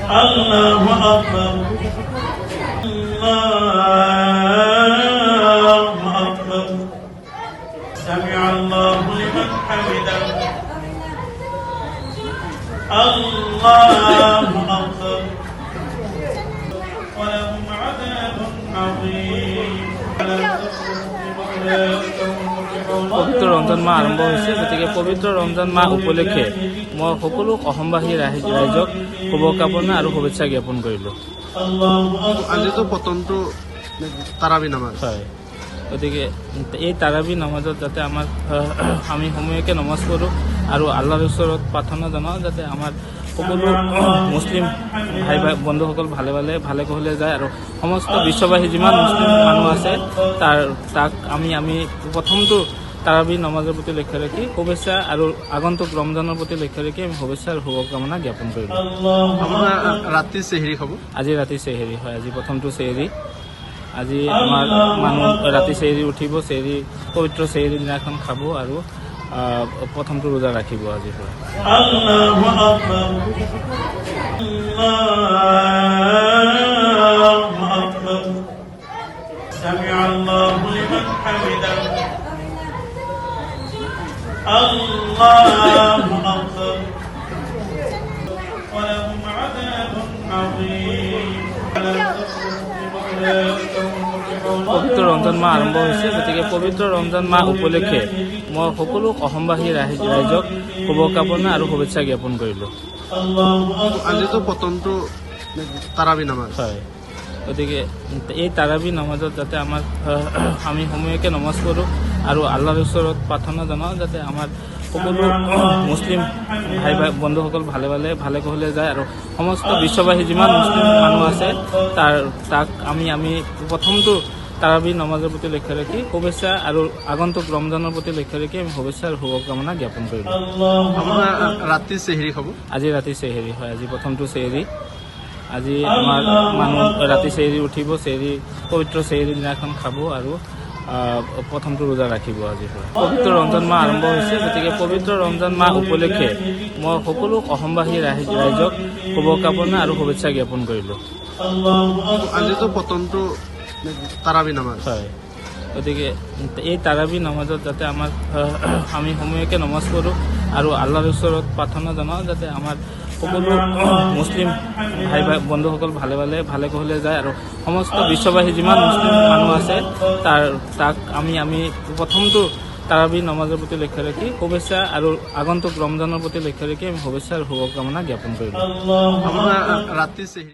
الله أكبر الله أكبر سمع الله لمن حمده الله أكبر ولهم عذاب عظيم পবিত্ৰ ৰমজান মাহ আৰম্ভ হৈছে, গতিকে পবিত্ৰ ৰমজান মাহ উপলক্ষে মই সকলো অসমবাসী ৰাইজক শুভকামনা আৰু শুভেচ্ছা জ্ঞাপন কৰিলোঁ। আজিতো প্ৰথমটো তাৰাবি নামাজ হয়, গতিকে এই তাৰাবি নামাজত যাতে আমি সমূহীয়াকৈ নমাজ পঢ়োঁ আৰু আল্লাহৰ ওচৰত প্ৰাৰ্থনা জনাওঁ যাতে আমাৰ সকলো মুছলিম ভাই বন্ধুসকল ভালে কুশলে যায় আৰু সমস্ত বিশ্ববাসী যিমান মুছলিম মানুহ আছে তাক আমি প্ৰথমটো তাৰাবি নামাজৰ প্ৰতি লক্ষ্য ৰাখি শুভেচ্ছা আৰু আগন্তুক ৰমজানৰ প্ৰতি লক্ষ্য ৰাখি আমি শুভেচ্ছা আৰু শুভকামনা জ্ঞাপন কৰিলোঁ। আপোনাৰ ৰাতি চেহেৰি খাব? আজি ৰাতি চেহেৰি হয়, আজি প্ৰথমটো চেহেৰি। আজি আমাৰ মানুহ ৰাতি চেহেৰি উঠিব, পবিত্ৰ চেহেৰি দিনাখন খাব আৰু প্ৰথমটো ৰোজা ৰাখিব আজিৰ পৰা। الله أكبر الله أكبر سمع الله لمن حمده الله أكبر ولهم عذاب عظيم পবিত্ৰ ৰমজান মাহ আৰম্ভ হৈছে, গতিকে পবিত্ৰ ৰমজান মাহ উপলক্ষে মই সকলো অসমবাসী ৰাইজক শুভকামনা আৰু শুভেচ্ছা জ্ঞাপন কৰিলোঁ। আজিতো প্ৰথমটো তাৰাবি নামাজ হয়, গতিকে এই তাৰাবি নামাজত যাতে আমি সমূহীয়াকৈ নমাজ পঢ়োঁ আৰু আল্লাহৰ ওচৰত প্ৰাৰ্থনা জনাওঁ যাতে আমাৰ সকলো মুছলিম ভাই বন্ধুসকল ভালে কুশলে যায় আৰু সমস্ত বিশ্ববাসী যিমান মুছলিম মানুহ আছে তাক আমি প্ৰথমটো তাৰাবি নামাজৰ প্ৰতি লক্ষ্য ৰাখি শুভেচ্ছা আৰু আগন্তুক ৰমজানৰ প্ৰতি লক্ষ্য ৰাখি আমি শুভেচ্ছা আৰু শুভকামনা জ্ঞাপন কৰিলোঁ। আপোনাৰ ৰাতি চেহেৰি খাব? আজি ৰাতি চেহেৰি হয়, আজি প্ৰথমটো চেহেৰি। আজি আমাৰ মানুহ ৰাতি চেহেৰি উঠিব, পবিত্ৰ চেহেৰি দিনাখন খাব আৰু প্ৰথমটো ৰোজা ৰাখিব আজিৰ পৰা। পবিত্ৰ ৰমজান মাহ আৰম্ভ হৈছে, গতিকে পবিত্ৰ ৰমজান মাহ উপলক্ষে মই সকলো অসমবাসী ৰাইজক শুভকামনা আৰু শুভেচ্ছা জ্ঞাপন কৰিলোঁ। আজিতো প্ৰথমটো তাৰাবি নামাজ হয়, গতিকে এই তাৰাবি নামাজত যাতে আমি সমূহীয়াকৈ নমাজ পঢ়োঁ আৰু আল্লাহৰ ওচৰত প্ৰাৰ্থনা জনাওঁ যাতে আমাৰ সকলো মুছলিম ভাই বন্ধুসকল ভালে কুশলে যায় আৰু সমস্ত বিশ্ববাসী যিমান মুছলিম মানুহ আছে তাক আমি প্ৰথমটো তাৰাবি নামাজৰ প্ৰতি লক্ষ্য ৰাখি শুভেচ্ছা আৰু আগন্তুক ৰমজানৰ প্ৰতি লক্ষ্য ৰাখি আমি শুভেচ্ছা আৰু শুভকামনা জ্ঞাপন কৰিলোঁ। আপোনাৰ ৰাতি চেহেৰি